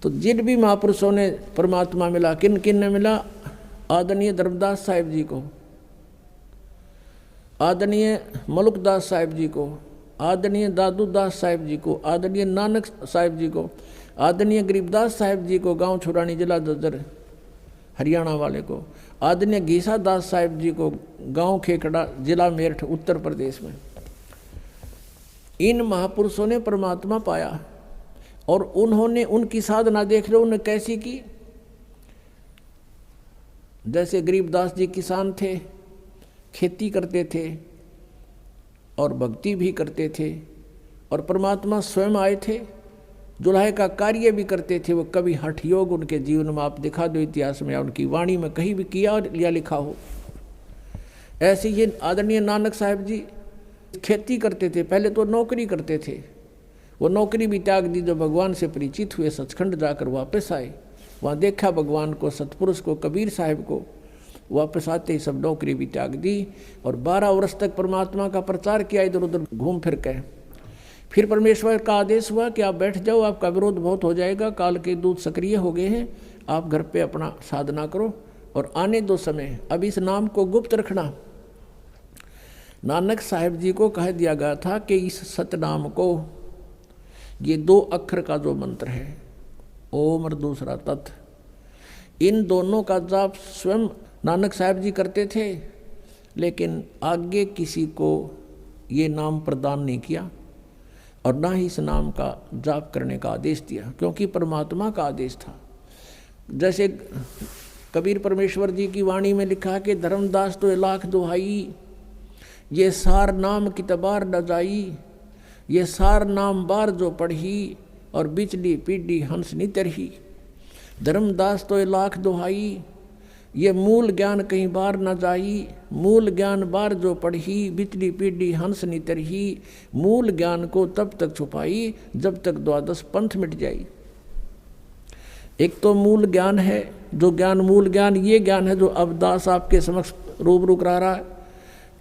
तो जिन भी महापुरुषों ने परमात्मा मिला, किन किन ने मिला? आदरणीय धर्मदास साहिब जी को, आदरणीय मलुकदास साहिब जी को, आदरणीय दादू दास साहिब जी को, आदरणीय नानक साहिब जी को, आदरणीय गरीबदास साहिब जी को, गांव छुरानी जिला ददर हरियाणा वाले को, आदरणीय घीसा दास साहिब जी को, गांव खेखड़ा जिला मेरठ उत्तर प्रदेश में। इन महापुरुषों ने परमात्मा पाया और उन्होंने उनकी साधना देख लो उन्होंने कैसी की। जैसे गरीबदास जी किसान थे, खेती करते थे और भक्ति भी करते थे, और परमात्मा स्वयं आए थे, जुलाहे का कार्य भी करते थे। वो कभी हठ योग उनके जीवन में आप दिखा दो इतिहास में या उनकी वाणी में कहीं भी किया या लिखा हो। ऐसे ये आदरणीय नानक साहिब जी खेती करते थे, पहले तो नौकरी करते थे, वो नौकरी भी त्याग दी। जो भगवान से परिचित हुए, सचखंड जाकर वापस आए, वहाँ देखा भगवान को, सतपुरुष को, कबीर साहिब को, वापस आते ही सब नौकरी भी त्याग दी और 12 वर्ष तक परमात्मा का प्रचार किया इधर उधर घूम फिर के। फिर परमेश्वर का आदेश हुआ कि आप बैठ जाओ, आपका विरोध बहुत हो जाएगा, काल के दूत सक्रिय हो गए हैं, आप घर पे अपना साधना करो और आने दो समय, अब इस नाम को गुप्त रखना। नानक साहिब जी को कह दिया गया था कि इस सतनाम को, ये 2 अक्षर का जो मंत्र है, ओम और दूसरा तत्, इन दोनों का जाप स्वयं नानक साहिब जी करते थे, लेकिन आगे किसी को ये नाम प्रदान नहीं किया और ना ही इस नाम का जाप करने का आदेश दिया, क्योंकि परमात्मा का आदेश था। जैसे कबीर परमेश्वर जी की वाणी में लिखा कि धर्मदास तो लाख दुहाई, ये सार नाम कितबार न जाई, ये सार नाम बार जो पढ़ी और बिचली पीढ़ी हंस नी तरही। धर्मदास तो लाख दुहाई, ये मूल ज्ञान कहीं बार न जाई, मूल ज्ञान बार जो पढ़ी, बिचली पीढ़ी हंस नी तरही। मूल ज्ञान को तब तक छुपाई जब तक 12 पंथ मिट जाई। एक तो मूल ज्ञान है, जो ज्ञान मूल ज्ञान ये ज्ञान है जो अब दास आपके समक्ष रूबरू करा रहा है।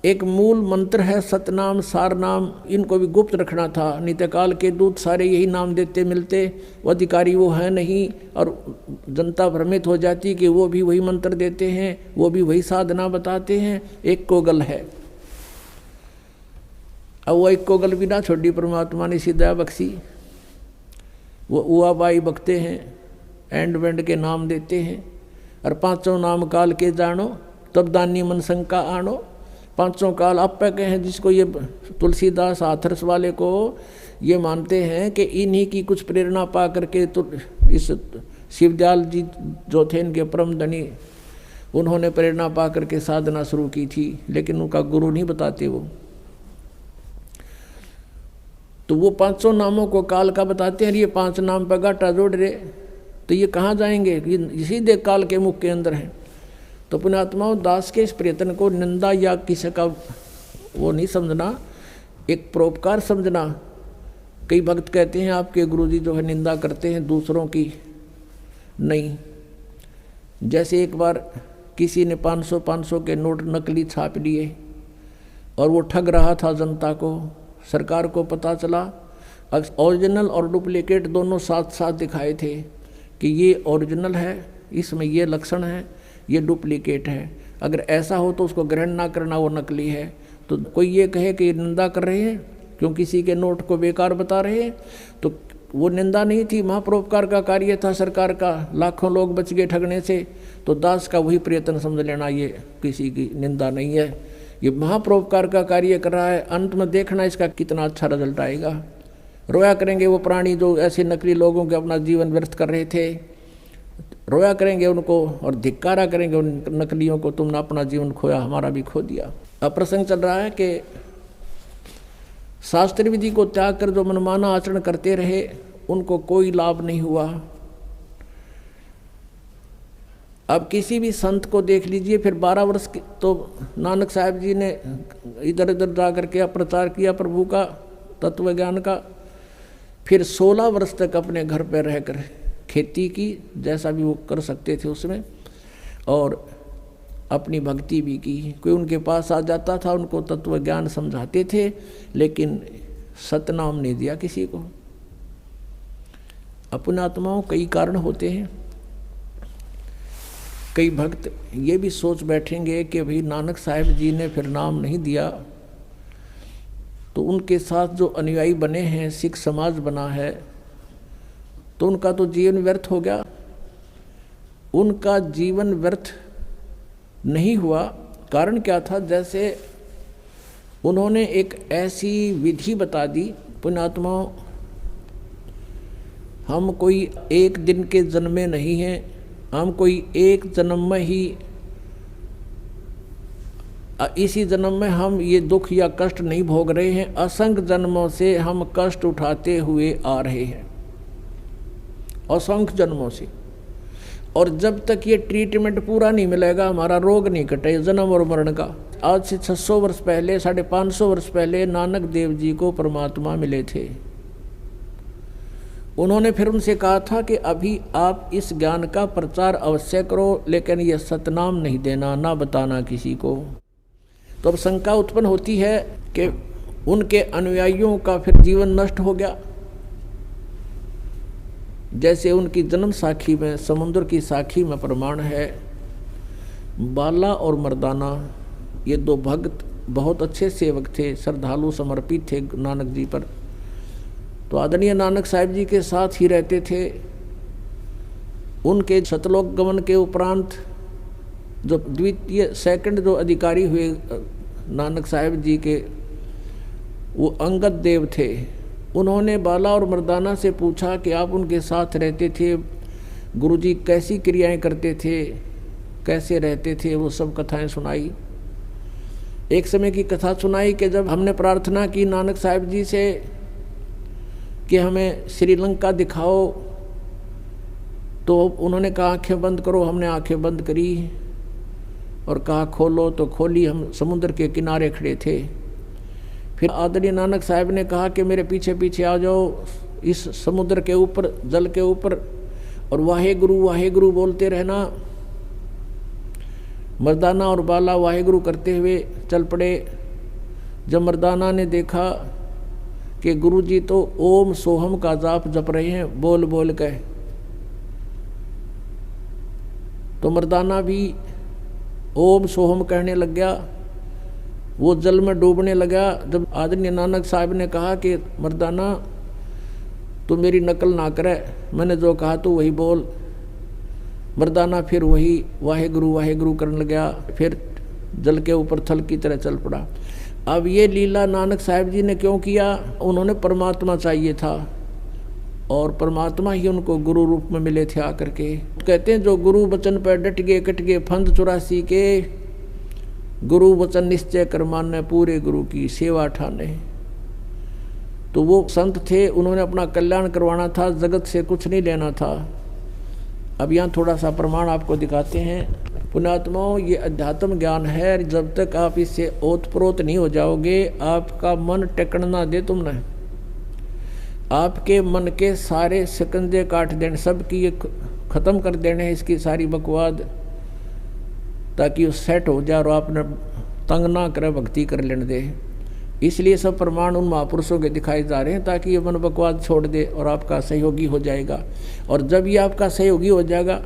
एक मूल मंत्र है सतनाम सार नाम, इनको भी गुप्त रखना था। नित्यकाल के दूत सारे यही नाम देते मिलते, वो अधिकारी वो है नहीं, और जनता भ्रमित हो जाती कि वो भी वही मंत्र देते हैं, वो भी वही साधना बताते हैं। एक कोगल है, अब वो एक कोगल भी ना छोड़ी, परमात्मा ने सीधा बख्शी। वो उआ बाई बकते हैं, एंड वेंड के नाम देते हैं, और 5 नाम काल के जानो, तब दानी मन शंका आनो। 5 काल आप पे हैं, जिसको ये तुलसीदास हाथरस वाले को ये मानते हैं कि इन्हीं की कुछ प्रेरणा पा करके तो इस शिवदयाल जी जो थे इनके परम धनी, उन्होंने प्रेरणा पा करके साधना शुरू की थी, लेकिन उनका गुरु नहीं बताते वो। तो वो 500 नामों को काल का बताते हैं, ये 5 नाम पर गाटा जोड़ रहे, तो ये कहाँ जाएंगे? ये सीधे काल के मुख के अंदर हैं। तो पुण्यात्माओं, दास के इस प्रयत्न को निंदा या किसी का वो नहीं समझना, एक परोपकार समझना। कई भक्त कहते हैं आपके गुरुजी जो है निंदा करते हैं दूसरों की, नहीं। जैसे एक बार किसी ने 500 के नोट नकली छाप लिए और वो ठग रहा था जनता को। सरकार को पता चला, ओरिजिनल और डुप्लीकेट दोनों साथ साथ दिखाए थे कि ये ओरिजिनल है, इसमें ये लक्षण है, ये डुप्लीकेट है। अगर ऐसा हो तो उसको ग्रहण ना करना, वो नकली है। तो कोई ये कहे कि निंदा कर रहे हैं क्यों किसी के नोट को बेकार बता रहे हैं, तो वो निंदा नहीं थी, महापरोपकार का कार्य था सरकार का। लाखों लोग बच गए ठगने से, तो दास का वही प्रयत्न समझ लेना, ये किसी की निंदा नहीं है, ये महापरोपकार का कार्य कर रहा है। अंत में देखना इसका कितना अच्छा रिजल्ट आएगा। रोया करेंगे वो प्राणी जो ऐसे नकली लोगों के अपना जीवन व्यर्थ कर रहे थे, रोया करेंगे उनको और धिक्कारा करेंगे उन नकलियों को, तुमने अपना जीवन खोया, हमारा भी खो दिया। अब प्रसंग चल रहा है कि शास्त्र विधि को त्याग कर जो मनमाना आचरण करते रहे, उनको कोई लाभ नहीं हुआ। अब किसी भी संत को देख लीजिए, फिर 12 वर्ष तो नानक साहब जी ने इधर उधर जा करके प्रचार किया प्रभु का, तत्व ज्ञान का। फिर 16 वर्ष तक अपने घर पर रहकर खेती की, जैसा भी वो कर सकते थे उसमें, और अपनी भक्ति भी की। कोई उनके पास आ जाता था, उनको तत्व ज्ञान समझाते थे, लेकिन सतनाम नहीं दिया किसी को। पुण्यात्माओं कई कारण होते हैं। कई भक्त ये भी सोच बैठेंगे कि भाई नानक साहिब जी ने फिर नाम नहीं दिया तो उनके साथ जो अनुयायी बने हैं, सिख समाज बना है, तो उनका तो जीवन व्यर्थ हो गया। उनका जीवन व्यर्थ नहीं हुआ। कारण क्या था? जैसे उन्होंने एक ऐसी विधि बता दी, पुण्यात्माओं हम कोई एक दिन के जन्मे नहीं हैं, हम कोई एक जन्म में ही इसी जन्म में हम ये दुख या कष्ट नहीं भोग रहे हैं, असंख्य जन्मों से हम कष्ट उठाते हुए आ रहे हैं, असंख्य जन्मों से। और जब तक ये ट्रीटमेंट पूरा नहीं मिलेगा, हमारा रोग नहीं कटे जन्म और मरण का। आज से 600 वर्ष पहले, 550 वर्ष पहले नानक देव जी को परमात्मा मिले थे। उन्होंने फिर उनसे कहा था कि अभी आप इस ज्ञान का प्रचार अवश्य करो, लेकिन ये सतनाम नहीं देना, ना बताना किसी को। तो अब शंका उत्पन्न होती है कि उनके अनुयायियों का फिर जीवन नष्ट हो गया। जैसे उनकी जन्म साखी में, समुद्र की साखी में प्रमाण है, बाला और मर्दाना ये दो भक्त बहुत अच्छे सेवक थे, श्रद्धालु समर्पित थे नानक जी पर। तो आदरणीय नानक साहिब जी के साथ ही रहते थे। उनके सतलोक गमन के उपरांत जो द्वितीय सेकंड जो अधिकारी हुए नानक साहिब जी के, वो अंगद देव थे। उन्होंने बाला और मर्दाना से पूछा कि आप उनके साथ रहते थे, गुरुजी कैसी क्रियाएं करते थे, कैसे रहते थे, वो सब कथाएं सुनाई। एक समय की कथा सुनाई कि जब हमने प्रार्थना की नानक साहिब जी से कि हमें श्रीलंका दिखाओ, तो उन्होंने कहा आंखें बंद करो। हमने आंखें बंद करी और कहा खोलो, तो खोली। हम समुद्र के किनारे खड़े थे। फिर आदरणीय नानक साहिब ने कहा कि मेरे पीछे पीछे आ जाओ, इस समुद्र के ऊपर, जल के ऊपर, और वाहे गुरु बोलते रहना। मर्दाना और बाला वाहे गुरु करते हुए चल पड़े। जब मर्दाना ने देखा कि गुरुजी तो ओम सोहम का जाप जप रहे हैं बोल बोल के, तो मर्दाना भी ओम सोहम कहने लग गया। वो जल में डूबने लगा। जब आदरणीय नानक साहब ने कहा कि मर्दाना तू मेरी नकल ना करे, मैंने जो कहा तू वही बोल, मर्दाना फिर वही वाहे गुरु करने लगा। फिर जल के ऊपर थल की तरह चल पड़ा। अब ये लीला नानक साहिब जी ने क्यों किया? उन्होंने परमात्मा चाहिए था और परमात्मा ही उनको गुरु रूप में मिले थे आकर के। कहते हैं जो गुरु वचन पर डट गए कट गए फंद 84 के, गुरु वचन निश्चय कर माने पूरे गुरु की सेवा ठाने। तो वो संत थे, उन्होंने अपना कल्याण करवाना था, जगत से कुछ नहीं लेना था। अब यहाँ थोड़ा सा प्रमाण आपको दिखाते हैं। पुण्यात्माओं, ये अध्यात्म ज्ञान है। जब तक आप इससे ओतप्रोत नहीं हो जाओगे, आपका मन टेकन ना दे तुमने, आपके मन के सारे शिकंजे काट देने, सबकी ये ख़त्म कर देने इसकी सारी बकवाद, ताकि वो सेट हो जाए और आपने तंग ना करे, भक्ति कर लेने दे। इसलिए सब प्रमाण उन महापुरुषों के दिखाए जा रहे हैं ताकि ये मन बकवाद छोड़ दे और आपका सहयोगी हो जाएगा। और जब ये आपका सहयोगी हो जाएगा,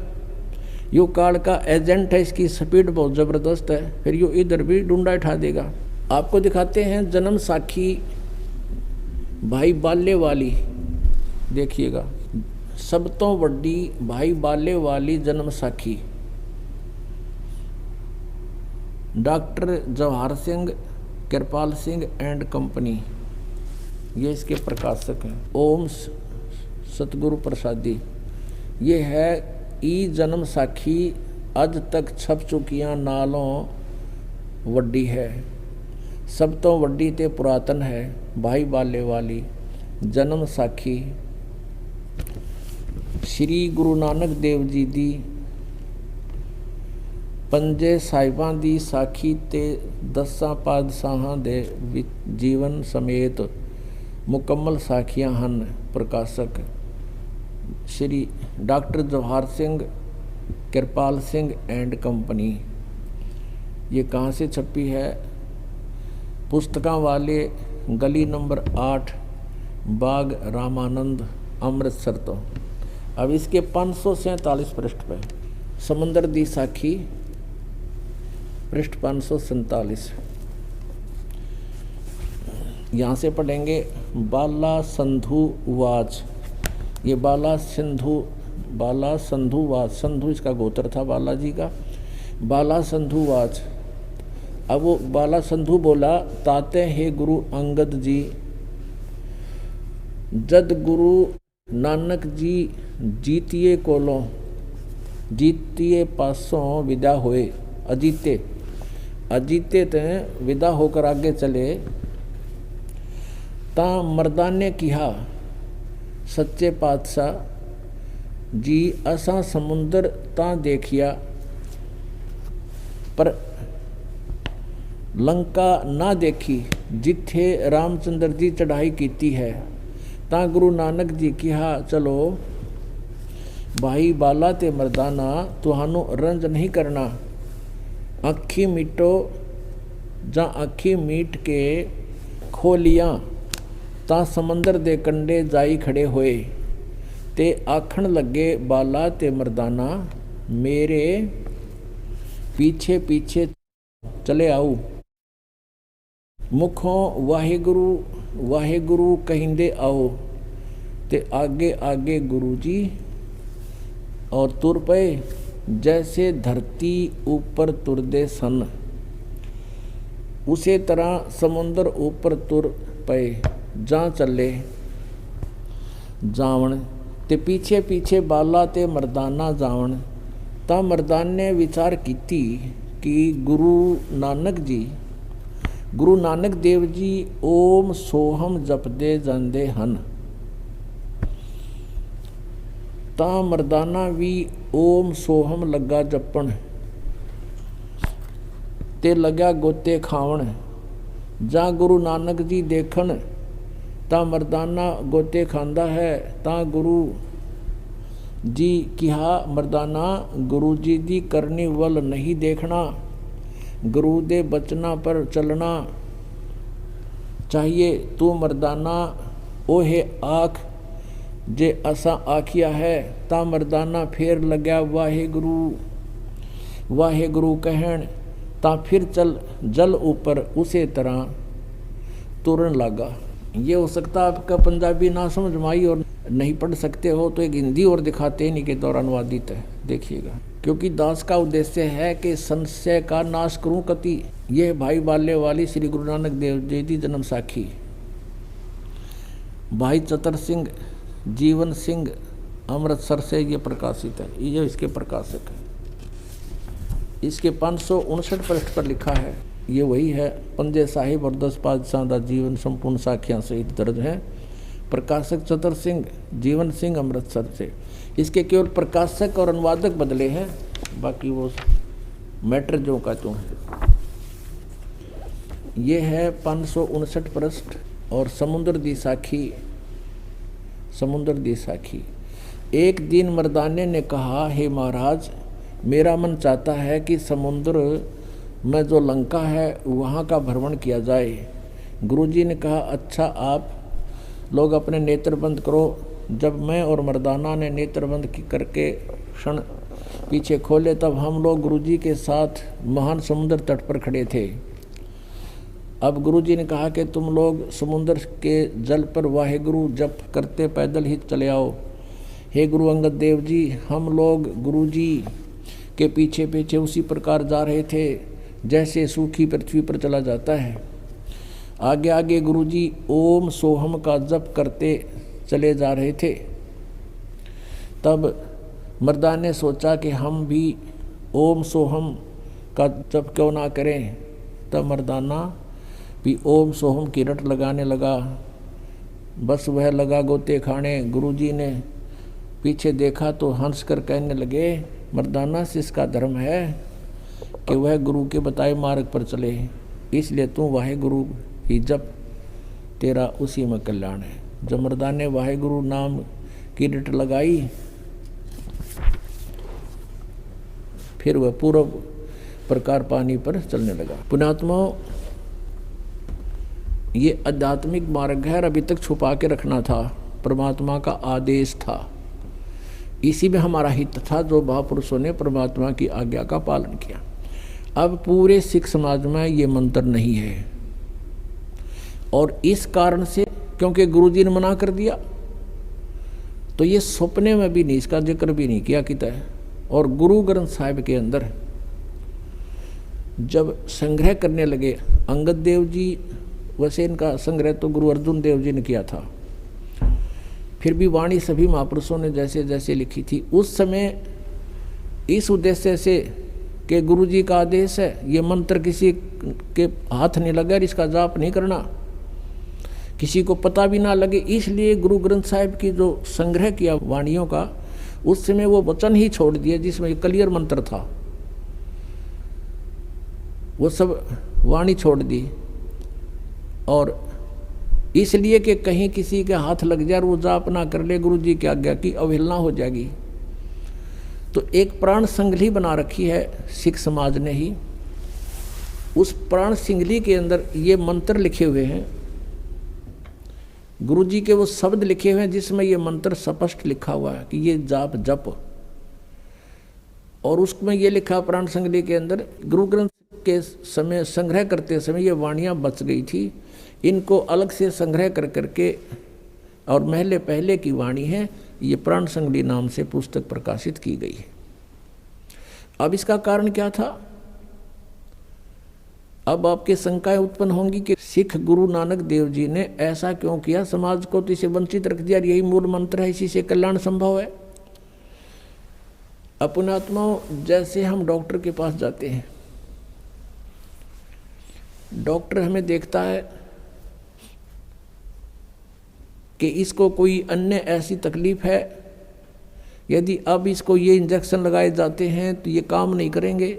यो काल का एजेंट है, इसकी स्पीड बहुत ज़बरदस्त है, फिर यो इधर भी डूंडा उठा देगा। आपको दिखाते हैं जन्म साखी भाई बाले वाली, देखिएगा, सब तो बड़ी भाई बाले वाली जन्म साखी। Doctor Jawahar Singh, Kirpal Singh and company, ये इसके प्रकाशक हैं। ओम सतगुरु प्रसादी, ये है ई जन्म साखी, अज तक छप चुकियां नालों वड्डी है, सब तो वड्डी ते पुरातन है, भाई बाले वाली जन्म साखी। श्री गुरु नानक देव जी दी पंजे साहिबां दी साखी ते 10 पातशाहां दे जीवन समेत मुकम्मल साखियां हन। प्रकाशक Shri doctor Jawahar Singh, Kirpal Singh and company. ये कहाँ से छपी है? पुस्तकां वाले, गली नंबर 8, बाग रामानंद, अमृतसर। तो अब इसके 547 पृष्ठ पे समुद्र दी साखी, पृष्ठ 547, यहाँ से पढ़ेंगे। बाला संधु वाच, ये बाला संधु वाच, संधु इसका गोत्र था बालाजी का। बाला संधु वाच, अब वो बाला संधु बोला, ताते हे गुरु अंगद जी, जद गुरु नानक जी जीतिए कोलों, जीतिए पासों विदा होए, अजीते अजीते ते विदा होकर आगे चले, ता मर्दान ने कहा, सच्चे पातशाह जी असा समुंदर ता देखिया, पर लंका ना देखी, जिथे रामचंद्र जी चढ़ाई कीती है। ता गुरु नानक जी कहा, चलो भाई बाला ते मर्दाना, तुहानू रंज नहीं करना, अखी मीटो, जा अखी मीट के खोलियां, ता समंदर दे कंडे जाई खड़े होए, ते आखण लगे बाला ते मर्दाना, मेरे पीछे पीछे चले आओ। मुखों वाहेगुरु वाहेगुरु कहिंदे आओ, ते आगे आगे गुरु जी और तुर पे, जैसे धरती ऊपर तुरदे सन, उसे तरह समुंदर ऊपर तुर पे, जा चले जावण, ते पीछे पीछे बाला ते मर्दाना जावण। ता मर्दान ने विचार कीती कि गुरु नानक देव जी ओम सोहम जपदे जांदे हन। ता मर्दाना भी ओम सोहम लगा जपण, ते लगा गोते खावण। जा गुरु नानक जी देखण, ता मर्दाना गोते खांदा है। ता गुरु जी कहा, मर्दाना गुरु जी दी करनी वल नहीं देखना, गुरु दे बचना पर चलना चाहिए। तू मर्दाना ओहे आख, जे असा आखिया है। ता मर्दाना फिर लग्या वाहे गुरु कहण, ता फिर चल जल ऊपर उसे तरह तुरन लगा। ये हो सकता आपका पंजाबी ना समझ में आई और नहीं पढ़ सकते हो तो एक हिंदी और दिखाते हैं, के द्वारा अनुवादित है, देखिएगा। क्योंकि दास का उद्देश्य है कि संशय का नाश करूं कति। यह भाई बाले वाली श्री गुरु नानक देव जी की जन्म साखी, भाई चतर सिंह जीवन सिंह अमृतसर से ये प्रकाशित है। ये इसके प्रकाशक है। इसके 559 पृष्ठ पर लिखा है, ये वही है। पंजे साहिब और 10 पातशाह का जीवन संपूर्ण साखियां सहित दर्ज है। प्रकाशक चतर सिंह जीवन सिंह अमृतसर से। इसके केवल प्रकाशक और अनुवादक बदले हैं, बाकी वो मैटर जो का त्यों है। ये है 559 पृष्ठ। और समुद्र दी साखी। एक दिन मर्दाने ने कहा, हे महाराज, मेरा मन चाहता है कि समुद्र में जो लंका है वहाँ का भ्रमण किया जाए। गुरुजी ने कहा, अच्छा आप लोग अपने नेत्र बंद करो। जब मैं और मर्दाना ने नेत्र बंद करके क्षण पीछे खोले, तब हम लोग गुरुजी के साथ महान समुद्र तट पर खड़े थे। अब गुरुजी ने कहा कि तुम लोग समुद्र के जल पर वाहेगुरु जप करते पैदल ही चले आओ। हे गुरु अंगद देव जी, हम लोग गुरुजी के पीछे पीछे उसी प्रकार जा रहे थे जैसे सूखी पृथ्वी पर चला जाता है। आगे आगे गुरुजी ओम सोहम का जप करते चले जा रहे थे। तब मर्दान ने सोचा कि हम भी ओम सोहम का जप क्यों ना करें। तब मर्दाना भी ओम सोहम की रट लगाने लगा। बस वह लगा गोते खाने। गुरुजी ने पीछे देखा तो हंस कर कहने लगे, मर्दाना से इसका धर्म है कि वह गुरु के बताए मार्ग पर चले, इसलिए तू वाहेगुरु ही जप, तेरा उसी में कल्याण है। जब मर्दान ने वाहेगुरु नाम की रट लगाई, फिर वह पूर्व प्रकार पानी पर चलने लगा। पुण्यात्माओं, ये आध्यात्मिक मार्ग है और अभी तक छुपा के रखना था, परमात्मा का आदेश था। इसी में हमारा हित था जो महापुरुषों ने परमात्मा की आज्ञा का पालन किया। अब पूरे सिख समाज में ये मंत्र नहीं है, और इस कारण से क्योंकि गुरुजी ने मना कर दिया तो ये सपने में भी नहीं, इसका जिक्र भी नहीं किया किता है। और गुरु ग्रंथ साहिब के अंदर जब संग्रह करने लगे अंगद देव जी, वैसे इनका संग्रह तो गुरु अर्जुन देव जी ने किया था, फिर भी वाणी सभी महापुरुषों ने जैसे जैसे लिखी थी उस समय इस उद्देश्य से कि गुरु जी का आदेश है, ये मंत्र किसी के हाथ नहीं लगे, इसका जाप नहीं करना, किसी को पता भी ना लगे, इसलिए गुरु ग्रंथ साहिब की जो संग्रह किया वाणियों का, उस समय वो वचन ही छोड़ दिए जिसमें क्लियर मंत्र था, वो सब वाणी छोड़ दी। और इसलिए कि कहीं किसी के हाथ लग जाए और वो जाप ना कर ले, गुरु जी की आज्ञा की अवहेलना हो जाएगी। तो एक प्राण संगली बना रखी है सिख समाज ने ही, उस प्राण संगली के अंदर ये मंत्र लिखे हुए हैं, गुरु जी के वो शब्द लिखे हुए हैं जिसमें ये मंत्र स्पष्ट लिखा हुआ है कि ये जाप जप। और उसमें ये लिखा प्राण संगली के अंदर, गुरु ग्रंथ के समय संग्रह करते समय ये वाणियाँ बच गई थी, इनको अलग से संग्रह कर करके, और महले पहले की वाणी है, ये प्राण संगली नाम से पुस्तक प्रकाशित की गई है। अब इसका कारण क्या था? अब आपके शंकाएं उत्पन्न होंगी कि सिख गुरु नानक देव जी ने ऐसा क्यों किया, समाज को तो इसे वंचित रख दिया, यही मूल मंत्र है, इसी से कल्याण संभव है। अपने आत्माओं, जैसे हम डॉक्टर के पास जाते हैं, डॉक्टर हमें देखता है कि इसको कोई अन्य ऐसी तकलीफ है, यदि अब इसको ये इंजेक्शन लगाए जाते हैं तो ये काम नहीं करेंगे,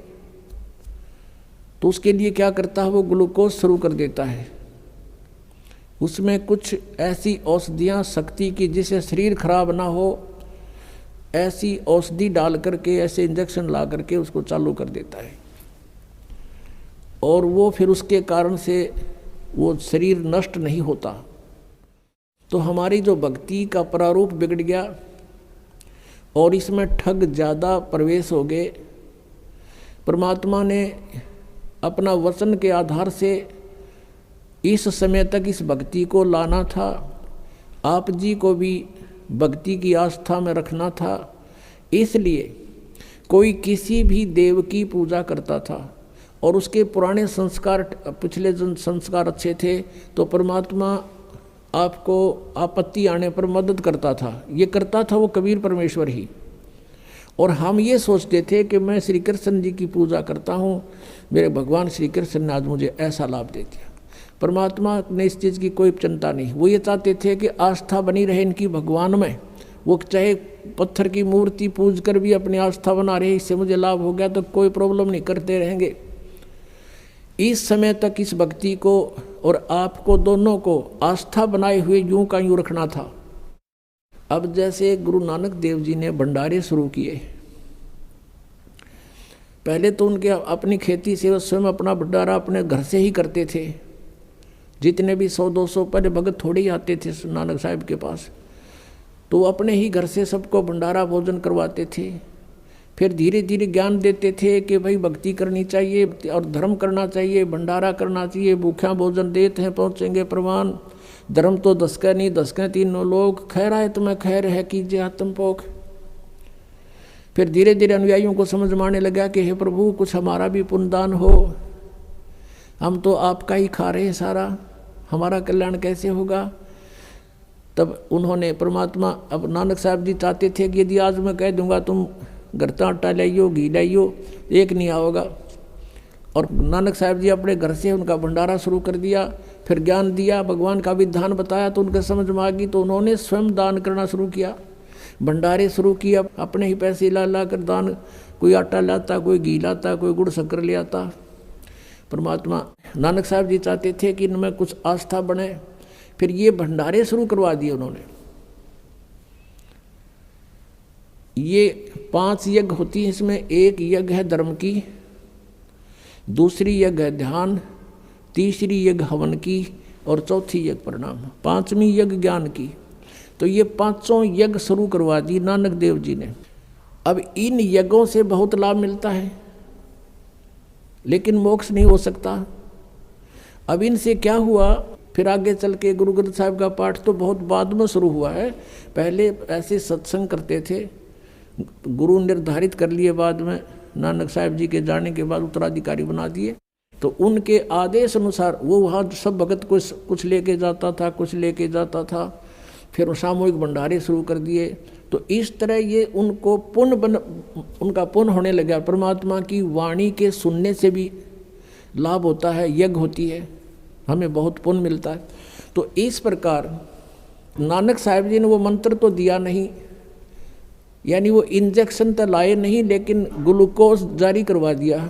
तो उसके लिए क्या करता है, वो ग्लूकोज शुरू कर देता है, उसमें कुछ ऐसी औषधियाँ शक्ति की जिससे शरीर खराब ना हो, ऐसी औषधि डाल करके, ऐसे इंजेक्शन ला करके उसको चालू कर देता है, और वो फिर उसके कारण से वो शरीर नष्ट नहीं होता। तो हमारी जो भक्ति का प्रारूप बिगड़ गया और इसमें ठग ज़्यादा प्रवेश हो गए। परमात्मा ने अपना वचन के आधार से इस समय तक इस भक्ति को लाना था, आप जी को भी भक्ति की आस्था में रखना था। इसलिए कोई किसी भी देव की पूजा करता था और उसके पुराने संस्कार, पिछले जन संस्कार अच्छे थे, तो परमात्मा आपको आपत्ति आने पर मदद करता था। ये करता था वो कबीर परमेश्वर ही। और हम ये सोचते थे कि मैं श्री कृष्ण जी की पूजा करता हूँ, मेरे भगवान श्री कृष्ण ने आज मुझे ऐसा लाभ दे दिया। परमात्मा ने इस चीज़ की कोई चिंता नहीं, वो ये चाहते थे कि आस्था बनी रहे इनकी भगवान में, वो चाहे पत्थर की मूर्ति पूज कर भी अपनी आस्था बना रहे, इससे मुझे लाभ हो गया तो कोई प्रॉब्लम नहीं, करते रहेंगे। इस समय तक इस भक्ति को और आपको दोनों को आस्था बनाए हुए यूं का यूं रखना था। अब जैसे गुरु नानक देव जी ने भंडारे शुरू किए, पहले तो उनके अपनी खेती से वो स्वयं अपना भंडारा अपने घर से ही करते थे। जितने भी 100-200 पहले भगत थोड़े ही आते थे नानक साहिब के पास, तो अपने ही घर से सबको भंडारा भोजन करवाते थे। फिर धीरे धीरे ज्ञान देते थे कि भाई भक्ति करनी चाहिए और धर्म करना चाहिए, भंडारा करना चाहिए, भूखा भोजन देते हैं पहुँचेंगे प्रमाण, धर्म तो 10 का नहीं 10 का 3 लोग, खैर आए तुम्हें खैर है कीजिए आत्मपोख। फिर धीरे धीरे अनुयायियों को समझ में आने लगा कि हे प्रभु कुछ हमारा भी पुण्यदान हो, हम तो आपका ही खा रहे हैं सारा, हमारा कल्याण कैसे होगा। तब उन्होंने परमात्मा, अब नानक साहब जी चाहते थे कि यदि आज मैं कह दूंगा तुम घर का आटा लाइयो घी लाइयो, एक नहीं आओगा। और नानक साहब जी अपने घर से उनका भंडारा शुरू कर दिया। फिर ज्ञान दिया, भगवान का विधान बताया तो उनके समझ में आ गई, तो उन्होंने स्वयं दान करना शुरू किया, भंडारे शुरू किया, अपने ही पैसे ला ला कर दान, कोई आटा लाता, कोई घी लाता, कोई गुड़ शक्कर ले आता। परमात्मा नानक साहब जी चाहते थे कि इनमें कुछ आस्था बने, फिर ये भंडारे शुरू करवा दिए उन्होंने। ये 5 यज्ञ होती है, इसमें एक यज्ञ है धर्म की, दूसरी यज्ञ है ध्यान, तीसरी यज्ञ हवन की और चौथी यज्ञ प्रणाम, 5वीं यज्ञ ज्ञान की। तो ये 500 यज्ञ शुरू करवा दी नानक देव जी ने। अब इन यज्ञों से बहुत लाभ मिलता है, लेकिन मोक्ष नहीं हो सकता। अब इनसे क्या हुआ, फिर आगे चल के गुरु ग्रंथ साहिब का पाठ तो बहुत बाद में शुरू हुआ है। पहले ऐसे सत्संग करते थे, गुरु निर्धारित कर लिए, बाद में नानक साहिब जी के जाने के बाद उत्तराधिकारी बना दिए। तो उनके आदेश अनुसार वो वहाँ सब भगत कुछ लेके जाता था, कुछ लेके जाता था। फिर सामूहिक भंडारे शुरू कर दिए। तो इस तरह ये उनको उनका पुण्य होने लगा। परमात्मा की वाणी के सुनने से भी लाभ होता है, यज्ञ होती है, हमें बहुत पुण्य मिलता है। तो इस प्रकार नानक साहिब जी ने वो मंत्र तो दिया नहीं, यानी वो इंजेक्शन तो लाए नहीं, लेकिन ग्लूकोज जारी करवा दिया।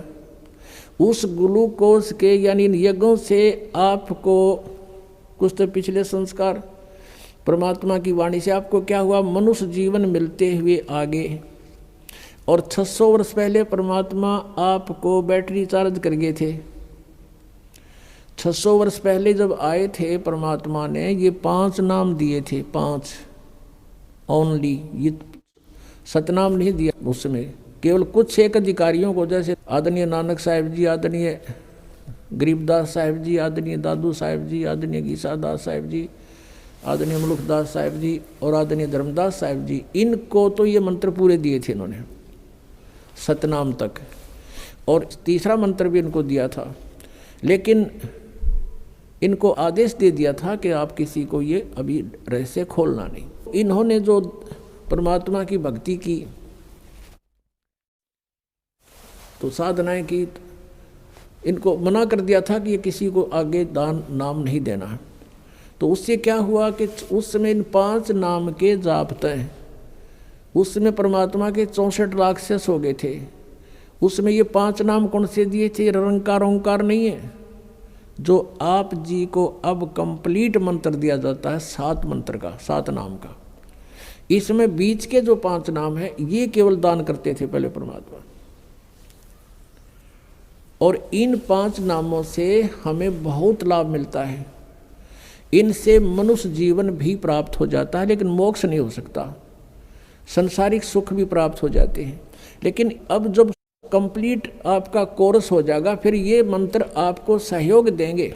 उस ग्लूकोज के यानी यज्ञों से आपको कुछ तो पिछले संस्कार परमात्मा की वाणी से आपको क्या हुआ, मनुष्य जीवन मिलते हुए आगे। और 600 वर्ष पहले परमात्मा आपको बैटरी चार्ज कर गए थे। 600 वर्ष पहले जब आए थे परमात्मा ने ये 5 नाम दिए थे, 5 ओनली, ये सतनाम नहीं दिया उस समय, केवल कुछ एक अधिकारियों को, जैसे आदरणीय नानक साहिब जी, आदरणीय गरीबदास साहिब जी, आदरणीय दादू साहिब जी, आदरणीय गीसादास साहिब जी, आदरणीय मुलुखदास साहिब जी और आदरणीय धर्मदास साहिब जी, इनको तो ये मंत्र पूरे दिए थे इन्होंने सतनाम तक। और तीसरा मंत्र भी इनको दिया था, लेकिन इनको आदेश दे दिया था कि आप किसी को ये अभी रहस्य खोलना नहीं। इन्होंने जो परमात्मा की भक्ति की, तो साधनाएं की, इनको मना कर दिया था कि ये किसी को आगे दान नाम नहीं देना है। तो उससे क्या हुआ कि उस समय इन 5 नाम के जापते हैं, उस समय परमात्मा के 64 राक्षस हो गए थे। उसमें ये 5 नाम कौन से दिए थे, निरंकार ओंकार नहीं है, जो आप जी को अब कंप्लीट मंत्र दिया जाता है 7 मंत्र का, 7 नाम का। इसमें बीच के जो 5 नाम है ये केवल दान करते थे पहले परमात्मा। और इन 5 नामों से हमें बहुत लाभ मिलता है। इनसे मनुष्य जीवन भी प्राप्त हो जाता है, लेकिन मोक्ष नहीं हो सकता। संसारिक सुख भी प्राप्त हो जाते हैं, लेकिन अब जब कंप्लीट आपका कोर्स हो जाएगा, फिर ये मंत्र आपको सहयोग देंगे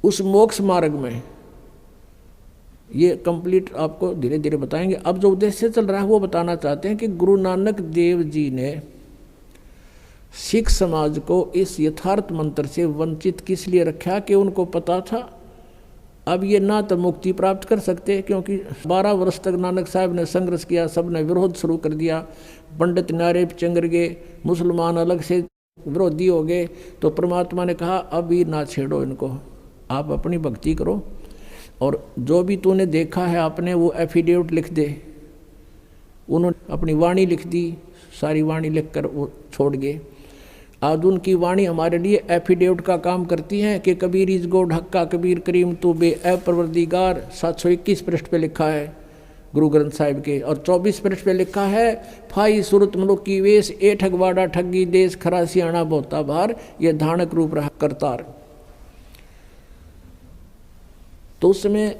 उस मोक्ष मार्ग में। ये कंप्लीट आपको धीरे धीरे बताएंगे। अब जो उद्देश्य चल रहा है वो बताना चाहते हैं कि गुरु नानक देव जी ने सिख समाज को इस यथार्थ मंत्र से वंचित किस लिए रखा, कि उनको पता था अब ये ना तो मुक्ति प्राप्त कर सकते, क्योंकि 12 वर्ष तक नानक साहब ने संघर्ष किया, सब ने विरोध शुरू कर दिया, पंडित नारे चंगर गए, मुसलमान अलग से विरोधी हो गए। तो परमात्मा ने कहा अब ये ना छेड़ो इनको, आप अपनी भक्ति करो, और जो भी तूने देखा है आपने वो एफिडेविट लिख दे। उन्होंने अपनी वाणी लिख दी, सारी वाणी लिखकर वो छोड़ गए। आज उनकी वाणी हमारे लिए एफिडेविट का काम करती है कि कबीर इज गोड हक्का कबीर करीम तू बे ए परवरदिगार। 721 पृष्ठ पे लिखा है गुरु ग्रंथ साहिब के, और 24 पृष्ठ पे लिखा है फाई सूरत मनुख की वेश ए ठगवाड़ा ठगी देश खरा सियाणा बोता भार ये धानक रूप रहा करतार। तो उस समय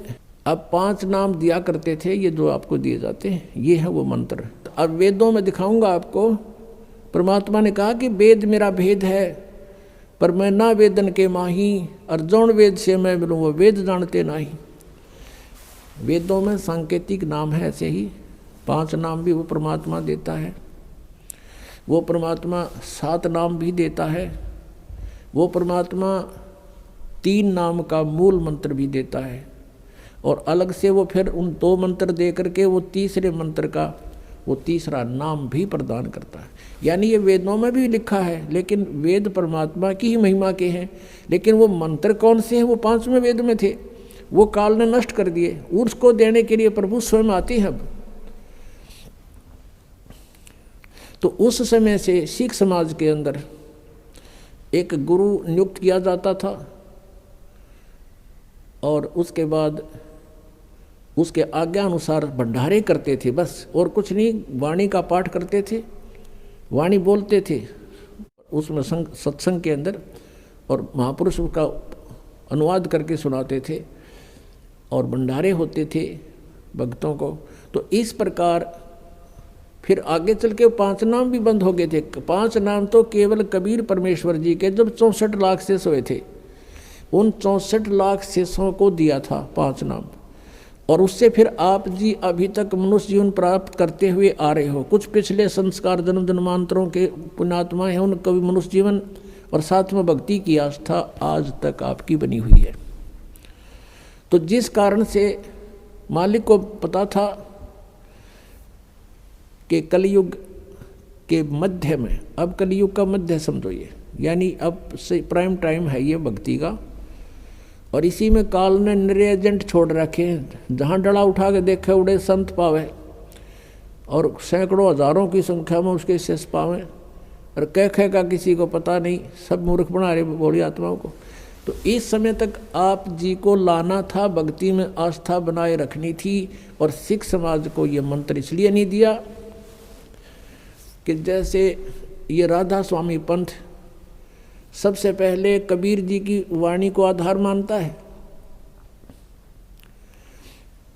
अब 5 नाम दिया करते थे, ये जो आपको दिए जाते हैं ये है वो मंत्र। अब वेदों में दिखाऊंगा आपको। परमात्मा ने कहा कि वेद मेरा भेद है, पर मैं ना वेदन के माही, और जौन वेद से मैं मिलूँ वो वेद जानते नाही। वेदों में सांकेतिक नाम है, ऐसे ही 5 नाम भी वो परमात्मा देता है। वो परमात्मा 7 नाम भी देता है। वो परमात्मा 3 नाम का मूल मंत्र भी देता है, और अलग से वो फिर उन 2 मंत्र दे करके वो तीसरे मंत्र का वो तीसरा नाम भी प्रदान करता है। यानी ये वेदों में भी लिखा है, लेकिन वेद परमात्मा की ही महिमा के हैं, लेकिन वो मंत्र कौन से हैं, वो 5वें वेद में थे, वो काल ने नष्ट कर दिए। उसको देने के लिए प्रभु स्वयं आते हैं। अब तो उस समय से सिख समाज के अंदर एक गुरु नियुक्त किया जाता था, और उसके बाद उसके आज्ञा अनुसार भंडारे करते थे बस, और कुछ नहीं। वाणी का पाठ करते थे, वाणी बोलते थे उसमें सत्संग के अंदर, और महापुरुष का अनुवाद करके सुनाते थे। और भंडारे होते थे भक्तों को। तो इस प्रकार फिर आगे चल के 5 नाम भी बंद हो गए थे। 5 नाम तो केवल कबीर परमेश्वर जी के जब 64 लाख शेष हुए थे, उन 64 लाख शेषों को दिया था 5 नाम। और उससे फिर आप जी अभी तक मनुष्य जीवन प्राप्त करते हुए आ रहे हो। कुछ पिछले संस्कार जन्म जन्मांतरों के पुण्यात्मा हैं, उनका भी मनुष्य जीवन और साथ में भक्ति की आस्था आज तक आपकी बनी हुई है। तो जिस कारण से मालिक को पता था कि कलयुग के मध्य में, अब कलयुग का मध्य समझो ये, यानी अब से प्राइम टाइम है ये भक्ति का, और इसी में काल ने निरे एजेंट छोड़ रखे हैं। जहाँ डला उठा के देखे उड़े संत पावे, और सैकड़ों हजारों की संख्या में उसके शेष पावे, और कह का किसी को पता नहीं, सब मूर्ख बना रहे भोली आत्माओं को। तो इस समय तक आप जी को लाना था, भक्ति में आस्था बनाए रखनी थी। और सिख समाज को ये मंत्र इसलिए नहीं दिया कि जैसे ये राधा स्वामी पंथ सबसे पहले कबीर जी की वाणी को आधार मानता है,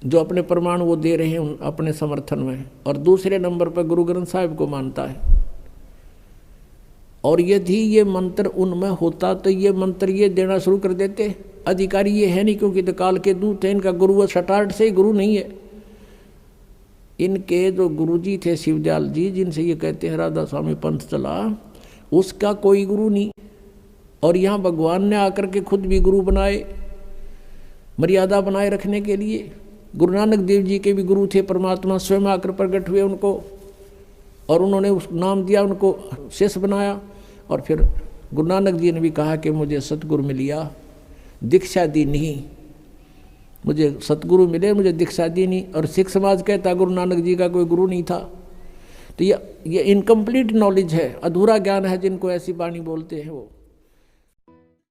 जो अपने प्रमाण वो दे रहे हैं अपने समर्थन में, और दूसरे नंबर पर गुरु ग्रंथ साहिब को मानता है। और यदि ये मंत्र उनमें होता तो ये मंत्र ये देना शुरू कर देते। अधिकारी ये है नहीं, क्योंकि तो काल के दूत है, इनका गुरु सटार्ट से ही गुरु नहीं है। इनके जो गुरु जी थे शिवदयाल जी, जिनसे ये कहते हैं राधा स्वामी पंथ चला, उसका कोई गुरु नहीं। और यहाँ भगवान ने आकर के खुद भी गुरु बनाए, मर्यादा बनाए रखने के लिए। गुरु नानक देव जी के भी गुरु थे, परमात्मा स्वयं आकर प्रकट हुए उनको, और उन्होंने उस नाम दिया, उनको शेष बनाया। और फिर गुरु नानक जी ने भी कहा कि मुझे सतगुरु मिलिया, दीक्षा दी नहीं, मुझे सतगुरु मिले, मुझे दीक्षा दी नहीं। और सिख समाज कहता गुरु नानक जी का कोई गुरु नहीं था। तो ये इनकम्प्लीट नॉलेज है, अधूरा ज्ञान है जिनको ऐसी वाणी बोलते हैं वो।